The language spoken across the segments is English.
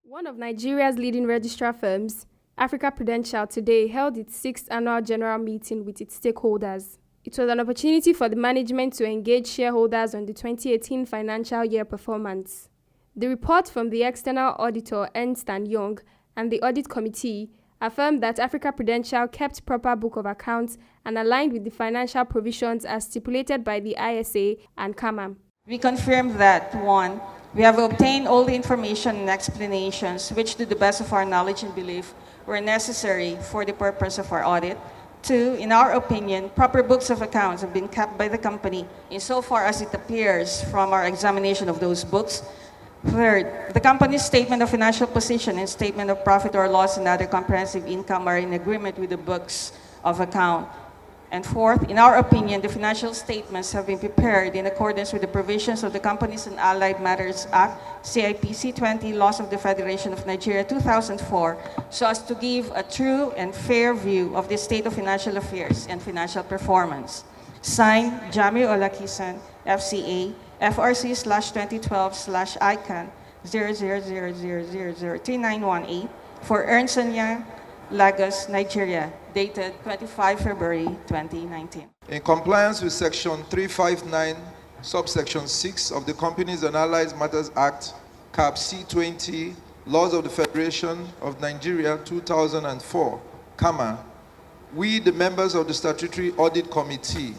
One of Nigeria's leading registrar firms, Prudential, today held its 6th annual general meeting with its stakeholders. It was an opportunity for the management to engage shareholders on the 2018 financial year performance. The report from the external auditor Ernst & Young and the audit committee affirmed that Prudential kept proper book of accounts and aligned with the financial provisions as stipulated by the ISA and CAMA. We confirm that, 1, we have obtained all the information and explanations which, to the best of our knowledge and belief, were necessary for the purpose of our audit. 2, in our opinion, proper books of accounts have been kept by the company insofar as it appears from our examination of those books. 3rd, the company's statement of financial position and statement of profit or loss and other comprehensive income are in agreement with the books of account. And 4th, in our opinion, the financial statements have been prepared in accordance with the provisions of the Companies and Allied Matters Act, CIPC 20, Laws of the Federation of Nigeria 2004, so as to give a true and fair view of the state of financial affairs and financial performance. Signed, Jami Olakisan, FCA, FRC/2012/ICAN 0000003918 for Ernst & Young, Lagos, Nigeria, dated 25 February 2019. In compliance with Section 359, subsection 6 of the Companies and Allied Matters Act, Cap C20, Laws of the Federation of Nigeria 2004, CAMA, we, the members of the Statutory Audit Committee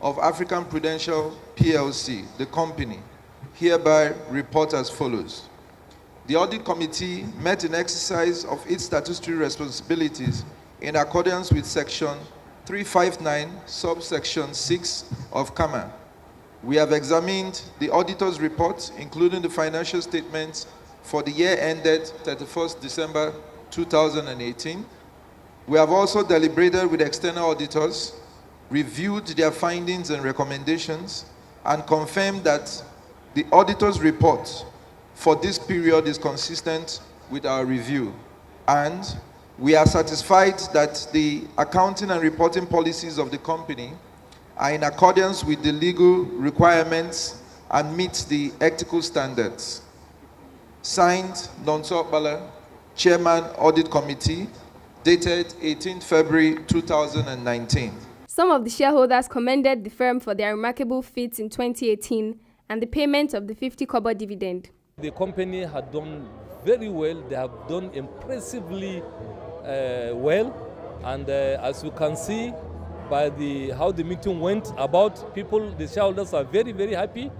of African Prudential PLC, the company, hereby report as follows. The Audit Committee met in exercise of its statutory responsibilities in accordance with Section 359, subsection 6 of CAMA. We have examined the auditor's report, including the financial statements for the year ended 31st December 2018. We have also deliberated with external auditors, reviewed their findings and recommendations, and confirmed that the auditor's report for this period is consistent with our review. And we are satisfied that the accounting and reporting policies of the company are in accordance with the legal requirements and meet the ethical standards. Signed, Nonso Bala, Chairman, Audit Committee, dated 18th February 2019. Some of the shareholders commended the firm for their remarkable feats in 2018 and the payment of the 50 kobo dividend. The company had done very well. They have done impressively well, and as you can see by how the meeting went about, people, the shareholders are very, very happy,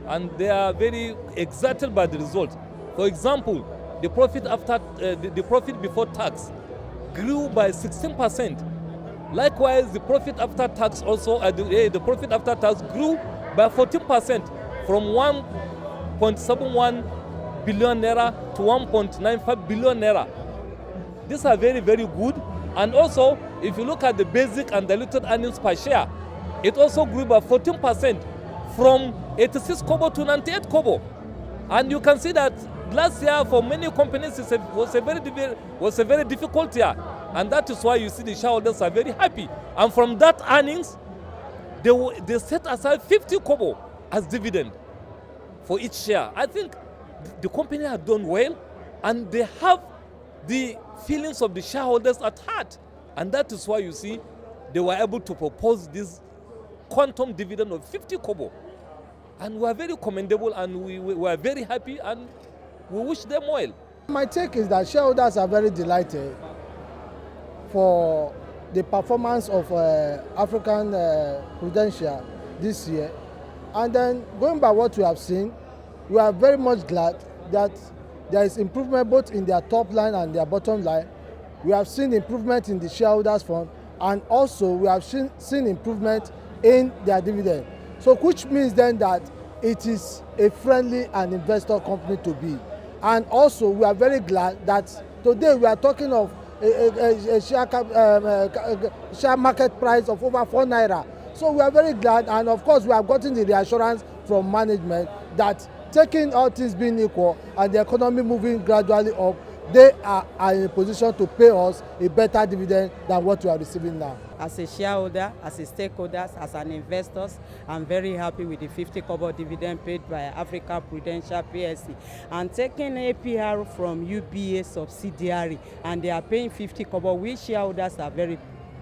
and they are very excited by the result. For example, the profit before tax grew by 16%. Likewise, the profit after tax also the profit after tax grew by 14% from 1.71 billion naira to 1.95 billion naira. These are very, very good. And also, if you look at the basic and diluted earnings per share, it also grew by 14% from 86 kobo to 98 kobo. And you can see that last year for many companies was a very difficult year. And that is why you see the shareholders are very happy. And from that earnings, they set aside 50 kobo as dividend for each share. I think the company has done well, and they have the feelings of the shareholders at heart. And that is why you see they were able to propose this quantum dividend of 50 kobo. And we are very commendable, and we are very happy, and we wish them well. My take is that shareholders are very delighted for the performance of African Prudential this year. And then going by what we have seen, we are very much glad that there is improvement both in their top line and their bottom line. We have seen improvement in the shareholders fund, and also we have seen improvement in their dividend. So which means then that it is a friendly and investor company to be. And also we are very glad that today we are talking of a share market price of over 4 naira. So we are very glad, and of course we have gotten the reassurance from management that taking all things being equal and the economy moving gradually up, they are in a position to pay us a better dividend than what we are receiving now. As a shareholder, as a stakeholder, as an investor, I'm very happy with the 50 kobo dividend paid by Africa Prudential PLC and taking APR from UBA subsidiary, and they are paying 50 kobo. We shareholders are very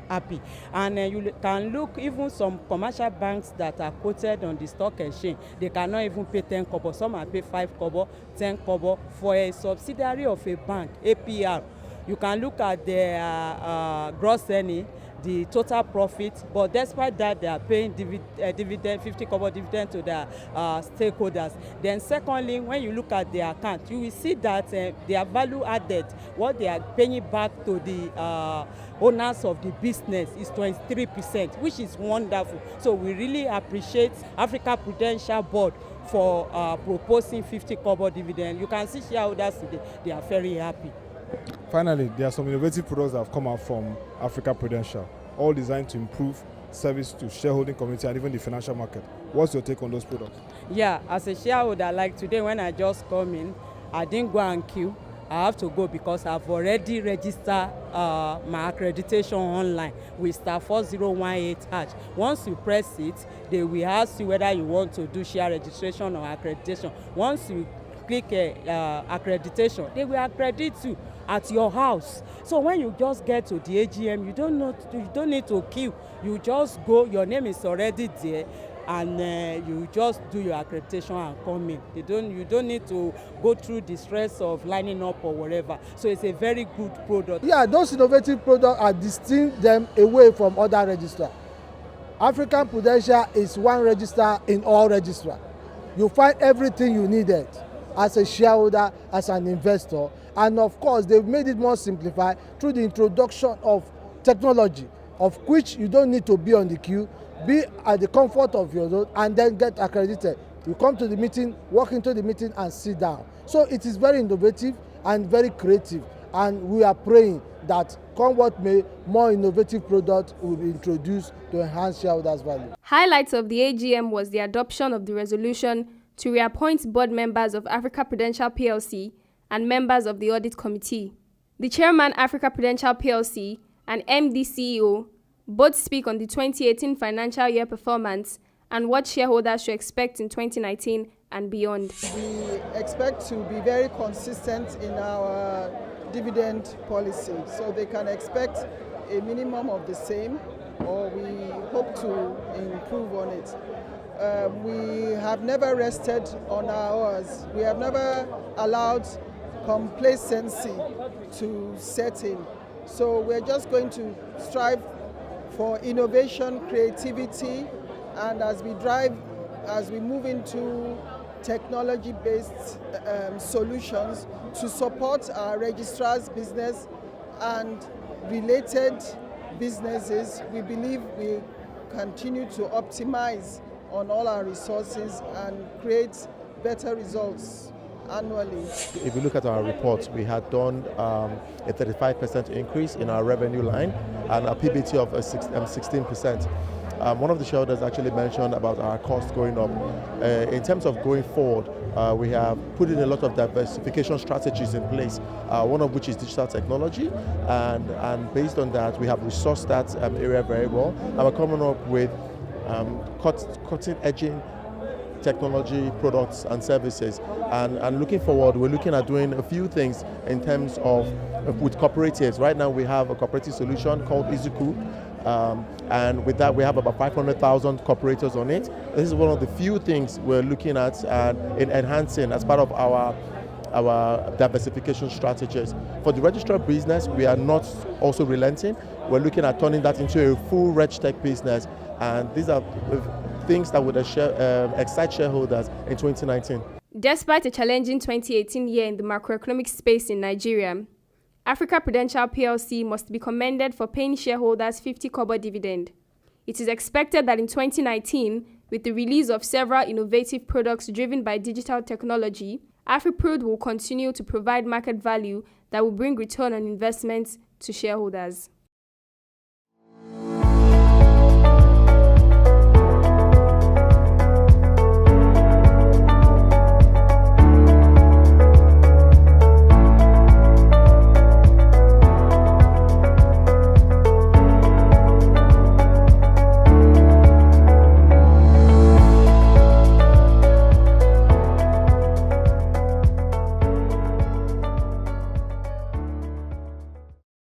happy. And you can look, even some commercial banks that are quoted on the stock exchange, they cannot even pay 10 kobo. Some are pay 5 kobo, 10 kobo. For a subsidiary of a bank, APR, you can look at their gross earning, the total profit, but despite that, they are paying dividend, 50 kobo dividend to their stakeholders. Then secondly, when you look at their account, you will see that their value added, what they are paying back to the owners of the business is 23%, which is wonderful. So we really appreciate Africa Prudential Board for proposing 50 kobo dividend. You can see shareholders today, they are very happy. Finally, there are some innovative products that have come out from Africa Prudential, all designed to improve service to shareholding community and even the financial market. What's your take on those products? Yeah, as a shareholder, like today when I just come in, I didn't go and queue. I have to go because I've already registered my accreditation online with *4018#. Once you press it, they will ask you whether you want to do share registration or accreditation. Once you click accreditation, they will accredit you at your house. So when you just get to the AGM, you don't need to queue. You just go, your name is already there, and you just do your accreditation and come in. You don't need to go through the stress of lining up or whatever. So it's a very good product. Yeah, those innovative products are distinct them away from other registrars. African Prudential is one registrar in all registrars. You find everything you needed as a shareholder, as an investor, and of course they've made it more simplified through the introduction of technology, of which you don't need to be on the queue, be at the comfort of your zone, and then get accredited. You come to the meeting, walk into the meeting and sit down. So it is very innovative and very creative, and we are praying that come what may, more innovative products will be introduced to enhance shareholders' value. Highlights of the AGM was the adoption of the resolution to reappoint board members of Africa Prudential PLC and members of the Audit Committee. The Chairman, Africa Prudential PLC, and MD CEO both speak on the 2018 financial year performance and what shareholders should expect in 2019 and beyond. We expect to be very consistent in our dividend policy, so they can expect a minimum of the same, or we hope to improve on it. We have never rested on our oars. We have never allowed complacency to set in. So we're just going to strive for innovation, creativity, and as we move into technology-based solutions to support our registrars' business and related businesses, we believe we continue to optimize on all our resources and create better results annually. If you look at our reports, we had done a 35% increase in our revenue line and a PBT of 16%. One of the shareholders actually mentioned about our costs going up. In terms of going forward, we have put in a lot of diversification strategies in place, one of which is digital technology, and based on that, we have resourced that area very well, and we're coming up with cutting-edge technology products and services, and looking forward, we're looking at doing a few things in terms of with cooperatives. Right now we have a cooperative solution called Izuku, and with that we have about 500,000 cooperators on it. This is one of the few things we're looking at in enhancing as part of our diversification strategies. For the registrar business, we are not also relenting. We're looking at turning that into a full RegTech business, and these are things that would excite shareholders in 2019. Despite a challenging 2018 year in the macroeconomic space in Nigeria, Africa Prudential PLC must be commended for paying shareholders 50 kobo dividend. It is expected that in 2019, with the release of several innovative products driven by digital technology, AfriPrud will continue to provide market value that will bring return on investments to shareholders.